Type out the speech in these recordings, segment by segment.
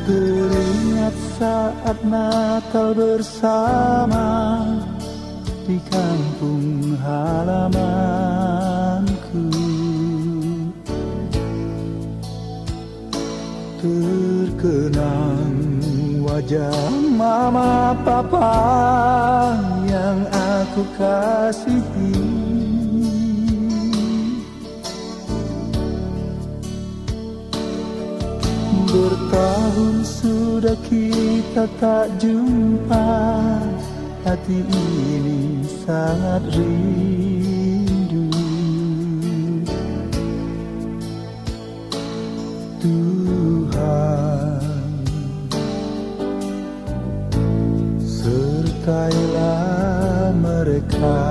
Teringat saat Natal bersama di kampung halamanku. Terkenang wajah mama papa yang aku kasihi. Bertahun sudah kita tak jumpa, hati ini sangat rindu. Tuhan, sertailah mereka.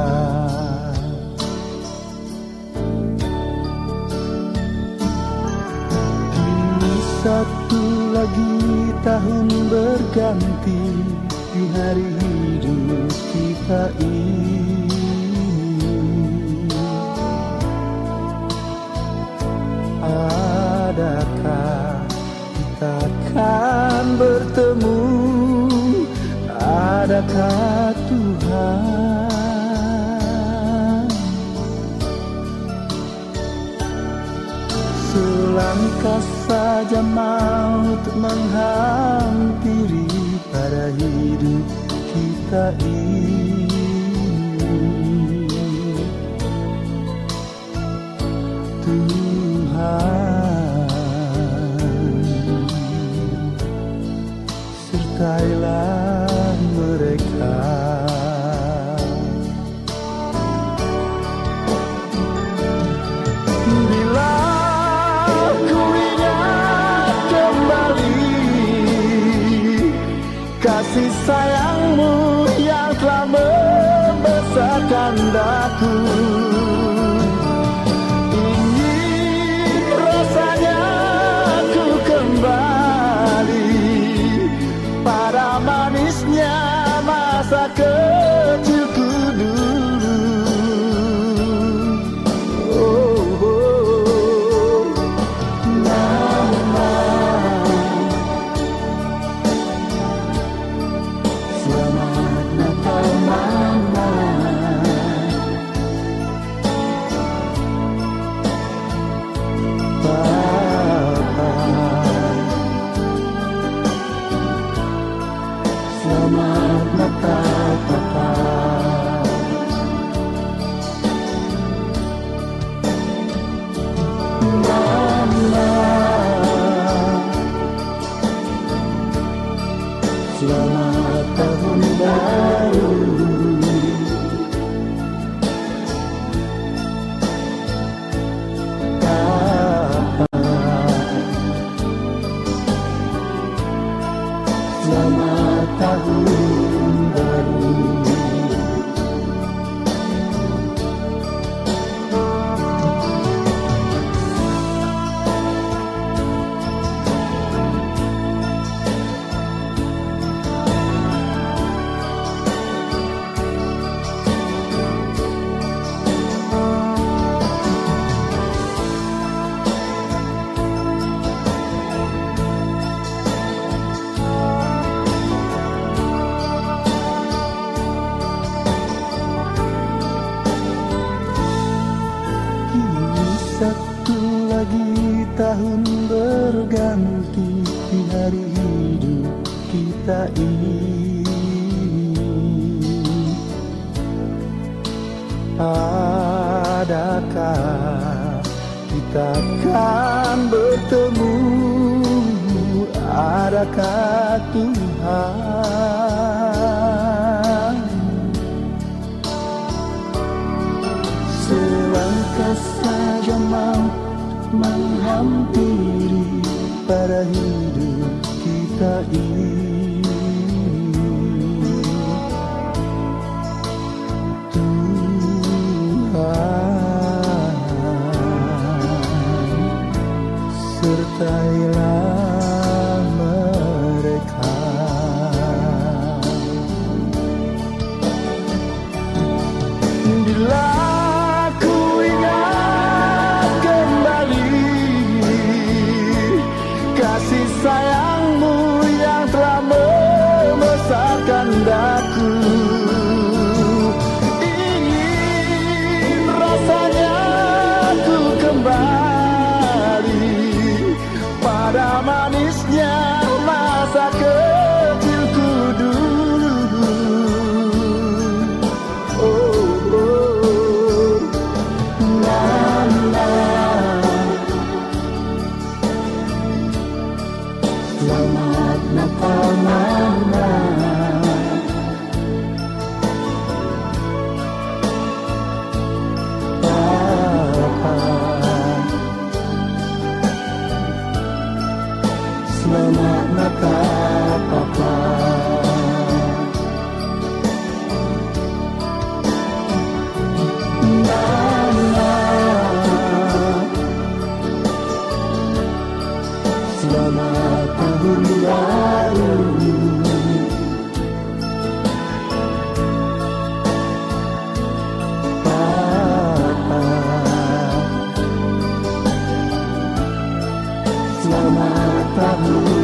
Satu lagi tahun berganti di hari hidup kita ini. Adakah kita akan bertemu? Adakah Tuhan? Selangkah saja maut menghampiri pada hidup kita ini. Tuhan, sertailah mereka. Kasih sayangmu yang telah membesarkan daku, ingin rasanya ku kembali pada manisnya masa kecilku dulu. Oh, oh, Mama, selamat Natal Mama. Papa, selamat Natal Papa. Mama, selamat tahun baru. Papa, selamat tahun baru. Satu lagi tahun berganti di hari hidup kita ini. Adakah kita akan bertemu? Adakah Tuhan? Selangkah saja maut menghampiri pada hidup kita ini. Tuhan, sertailah mereka. Bila kasih sayangmu manisnya masa kecilku dulu. Oh, oh. Nana, selamat Natal Nana. Papa, selamat Natal Papa. Nana, selamat tahun baru. Papa, selamat tahun